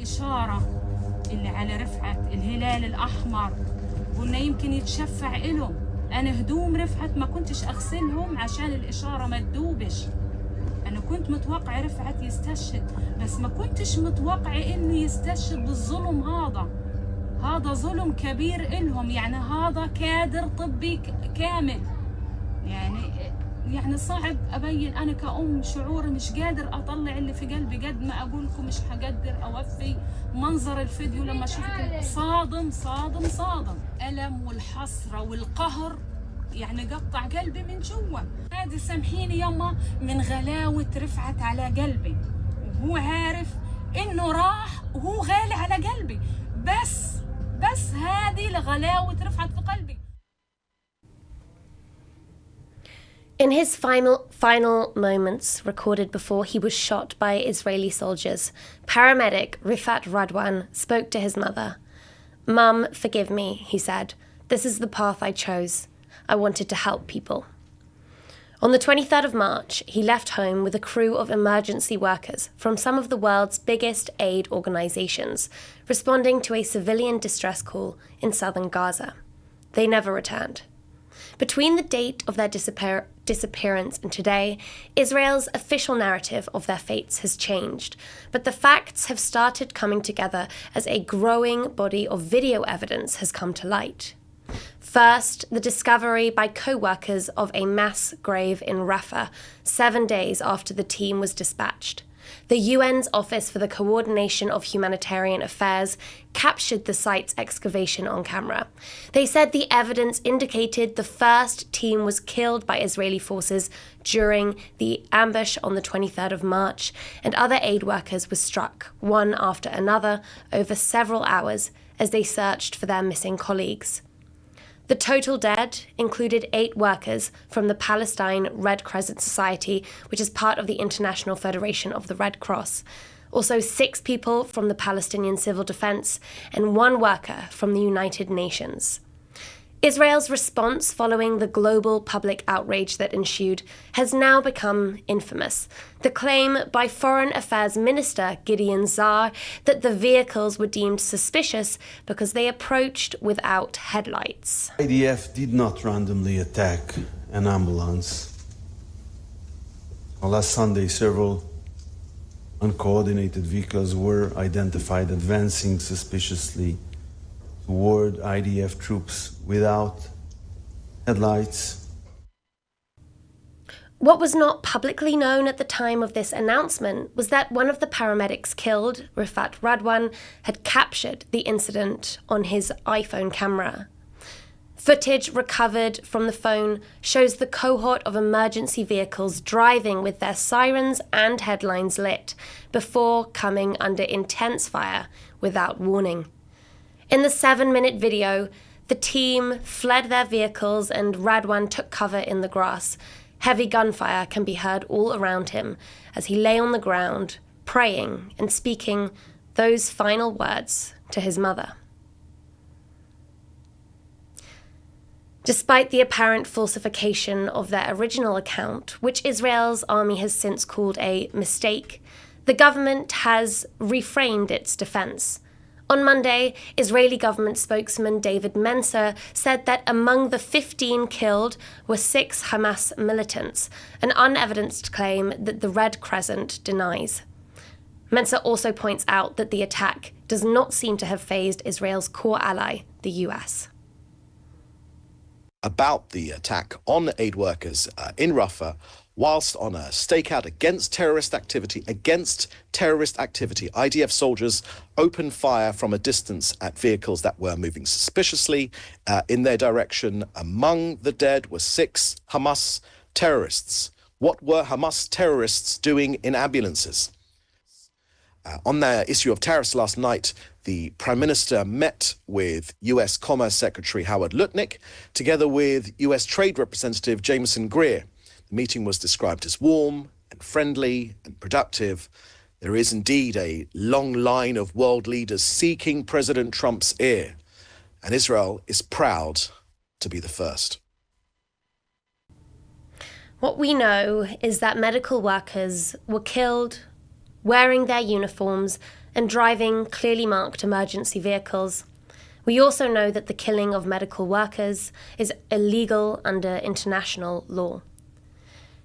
الإشارة اللي على رفعت الهلال الأحمر، قلنا يمكن يتشفع إلهم. أنا هدوم رفعت ما كنتش أغسلهم عشان الإشارة ما تدوبش. أنا كنت متوقع رفعت يستشهد، بس ما كنتش متوقع إنه يستشهد بالظلم هذا ظلم كبير إلهم. يعني هذا كادر طبي كامل. يعني صعب أبين أنا كأم شعوري، مش قادر أطلع اللي في قلبي قد ما أقول لكم. مش هقدر أوفي منظر الفيديو لما شفت. صادم صادم صادم. ألم والحسرة والقهر يعني قطع قلبي من جوا. هذه سامحيني يما من غلاوة رفعت على قلبي، وهو عارف إنه راح وهو غالي على قلبي، بس هذه لغلاوة رفعت في قلبي. In his final moments recorded before he was shot by Israeli soldiers, paramedic Rifat Radwan spoke to his mother. "Mum, forgive me," he said. "This is the path I chose. I wanted to help people." On the 23rd of March, he left home with a crew of emergency workers from some of the world's biggest aid organizations, responding to a civilian distress call in southern Gaza. They never returned. Between the date of their disappearance and today, Israel's official narrative of their fates has changed, but the facts have started coming together as a growing body of video evidence has come to light. First, the discovery by co-workers of a mass grave in Rafah 7 days after the team was dispatched. The UN's Office for the Coordination of Humanitarian Affairs captured the site's excavation on camera. They said the evidence indicated the first team was killed by Israeli forces during the ambush on the 23rd of March, and other aid workers were struck, one after another, over several hours as they searched for their missing colleagues. The total dead included 8 workers from the Palestine Red Crescent Society, which is part of the International Federation of the Red Cross. Also 6 people from the Palestinian Civil Defense and 1 worker from the United Nations. Israel's response following the global public outrage that ensued has now become infamous. The claim by Foreign Affairs Minister Gideon Saar that the vehicles were deemed suspicious because they approached without headlights. IDF did not randomly attack an ambulance. Last Sunday, several uncoordinated vehicles were identified advancing suspiciously toward IDF troops without headlights. What was not publicly known at the time of this announcement was that one of the paramedics killed, Rifat Radwan, had captured the incident on his iPhone camera. Footage recovered from the phone shows the cohort of emergency vehicles driving with their sirens and headlines lit before coming under intense fire without warning. In the 7-minute video, the team fled their vehicles and Radwan took cover in the grass. Heavy gunfire can be heard all around him as he lay on the ground, praying and speaking those final words to his mother. Despite the apparent falsification of their original account, which Israel's army has since called a mistake, the government has reframed its defense. On Monday, Israeli government spokesman David Mencer said that among the 15 killed were 6 Hamas militants, an unevidenced claim that the Red Crescent denies. Mencer also points out that the attack does not seem to have fazed Israel's core ally, the US. About the attack on aid workers in Rafah, whilst on a stakeout against terrorist activity, IDF soldiers opened fire from a distance at vehicles that were moving suspiciously in their direction. Among the dead were 6 Hamas terrorists. What were Hamas terrorists doing in ambulances? On the issue of tariffs last night, the Prime Minister met with US Commerce Secretary Howard Lutnick, together with US Trade Representative Jameson Greer. The meeting was described as warm and friendly and productive. There is indeed a long line of world leaders seeking President Trump's ear, and Israel is proud to be the first. What we know is that medical workers were killed wearing their uniforms and driving clearly marked emergency vehicles. We also know that the killing of medical workers is illegal under international law.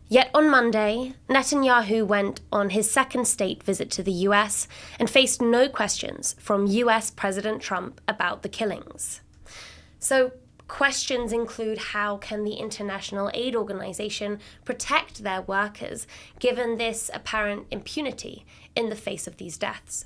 Yet on Monday, Netanyahu went on his second state visit to the US and faced no questions from US President Trump about the killings. So, questions include how can the International Aid Organization protect their workers given this apparent impunity in the face of these deaths?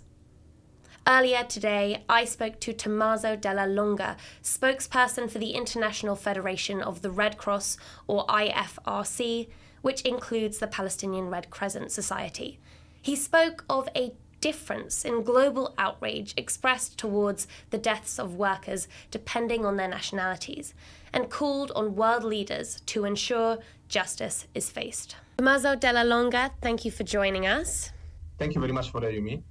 Earlier today, I spoke to Tommaso Della Longa, spokesperson for the International Federation of the Red Cross, or IFRC, which includes the Palestinian Red Crescent Society. He spoke of a difference in global outrage expressed towards the deaths of workers depending on their nationalities, and called on world leaders to ensure justice is faced. Tommaso Della Longa, thank you for joining us. Thank you very much for having me.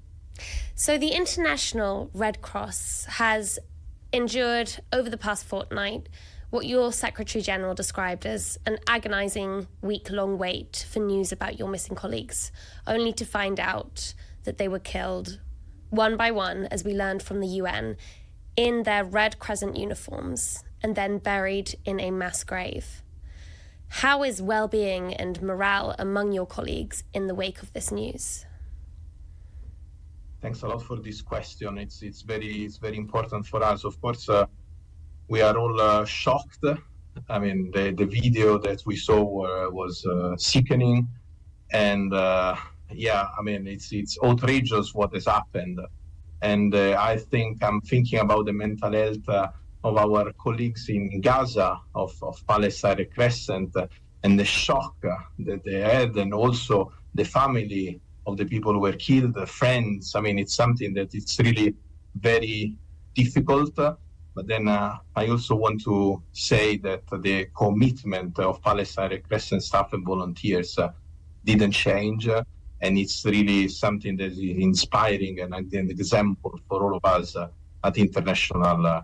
So the International Red Cross has endured over the past fortnight what your Secretary General described as an agonizing week-long wait for news about your missing colleagues, only to find out that they were killed one by one, as we learned from the UN, in their Red Crescent uniforms and then buried in a mass grave. How is well-being and morale among your colleagues in the wake of this news? Thanks a lot for this question. It's very important for us. Of course, we are all shocked. I mean, the video that we saw was sickening, and it's outrageous what has happened. And I think I'm thinking about the mental health of our colleagues in Gaza, of Palestine Red Crescent, and the shock that they had, and also the family of the people who were killed, the friends. I mean, it's something that it's really very difficult. But then I also want to say that the commitment of Palestine Red Crescent staff and volunteers didn't change. And it's really something that is inspiring and an example for all of us at international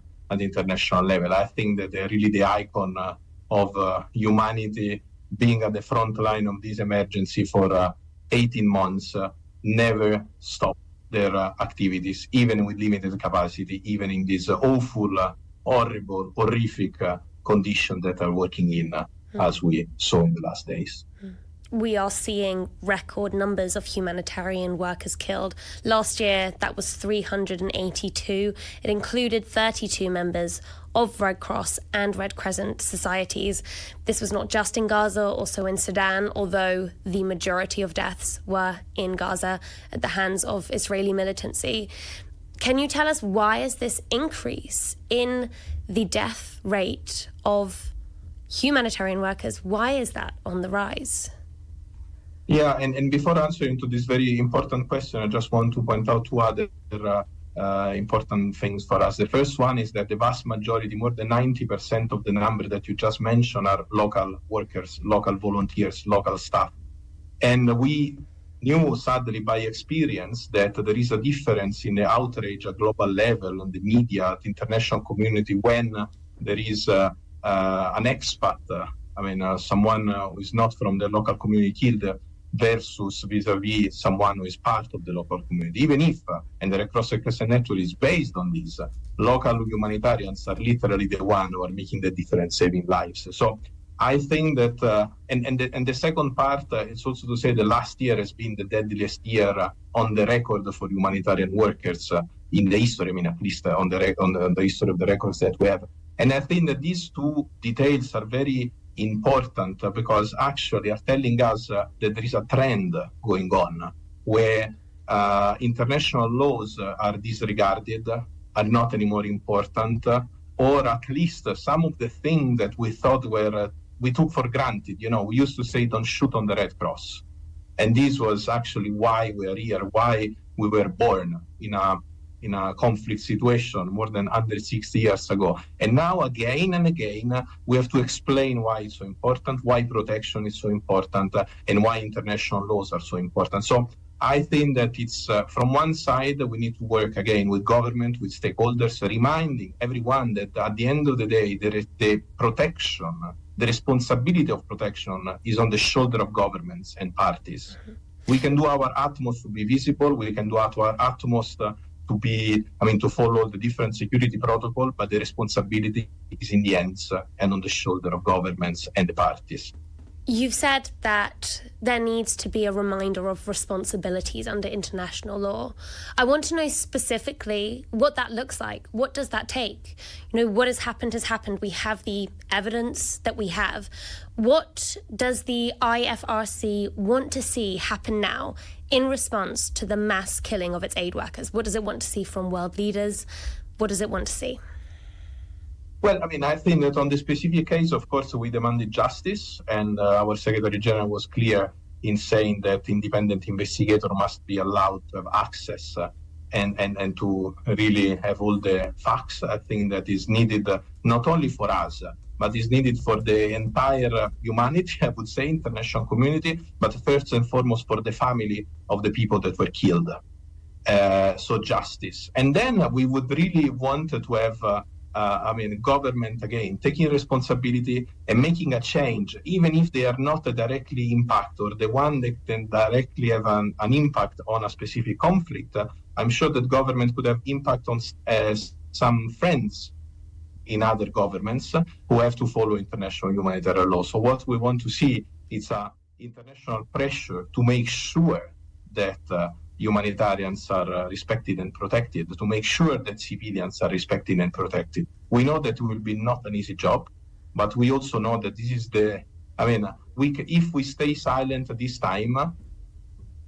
level. I think that they're really the icon of humanity, being at the front line of this emergency for 18 months, never stopped their activities, even with limited capacity, even in this awful, horrible, horrific condition that are working in, as we saw in the last days. We are seeing record numbers of humanitarian workers killed. Last year, that was 382. It included 32 members of Red Cross and Red Crescent societies. This was not just in Gaza, also in Sudan, although the majority of deaths were in Gaza at the hands of Israeli militancy. Can you tell us why is this increase in the death rate of humanitarian workers? Why is that on the rise? Yeah, and before answering to this very important question, I just want to point out two other important things for us. The first one is that the vast majority, more than 90% of the number that you just mentioned, are local workers, local volunteers, local staff. And we knew, sadly, by experience, that there is a difference in the outrage at global level, on the media, at the international community, when there is an expat, someone who is not from the local community killed, versus vis-a-vis someone who is part of the local community. Even if, and the Red Cross Red Crescent Network is based on this, local humanitarians are literally the one who are making the difference, saving lives. So I think that, and the second part is also to say the last year has been the deadliest year on the record for humanitarian workers in the history, at least on the history of the records that we have. And I think that these two details are very important because actually are telling us that there is a trend going on where international laws are disregarded, are not anymore important, or at least some of the things that we thought we took for granted. We used to say don't shoot on the Red Cross. And this was actually why we are here, why we were born in a conflict situation more than 160 years ago. And now again and again, we have to explain why it's so important, why protection is so important, and why international laws are so important. So I think that it's, from one side, we need to work again with government, with stakeholders, reminding everyone that at the end of the day, there is the protection, the responsibility of protection is on the shoulder of governments and parties. We can do our utmost to be visible. We can do our utmost to follow the different security protocol, but the responsibility is in the hands and on the shoulder of governments and the parties. You've said that there needs to be a reminder of responsibilities under international law. I want to know specifically what that looks like. What does that take? What has happened has happened. We have the evidence that we have. What does the IFRC want to see happen now in response to the mass killing of its aid workers? What does it want to see from world leaders? What does it want to see? Well, I think that on the specific case, of course, we demanded justice, and our Secretary General was clear in saying that independent investigator must be allowed to have access and to really have all the facts. I think that is needed not only for us, but is needed for the entire humanity, I would say, international community, but first and foremost for the family of the people that were killed. So justice. And then we would really want to have government, again, taking responsibility and making a change, even if they are not directly impact or the one that can directly have an impact on a specific conflict. I'm sure that government could have impact on some friends in other governments who have to follow international humanitarian law. So what we want to see is international pressure to make sure that humanitarians are respected and protected, to make sure that civilians are respected and protected. We know that it will be not an easy job, but we also know that this is if we stay silent this time,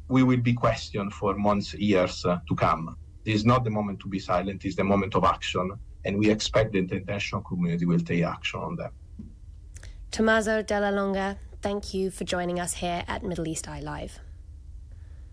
we will be questioned for months, years to come. This is not the moment to be silent, it's the moment of action, and we expect the international community will take action on that. Tommaso Della Longa, thank you for joining us here at Middle East Eye Live.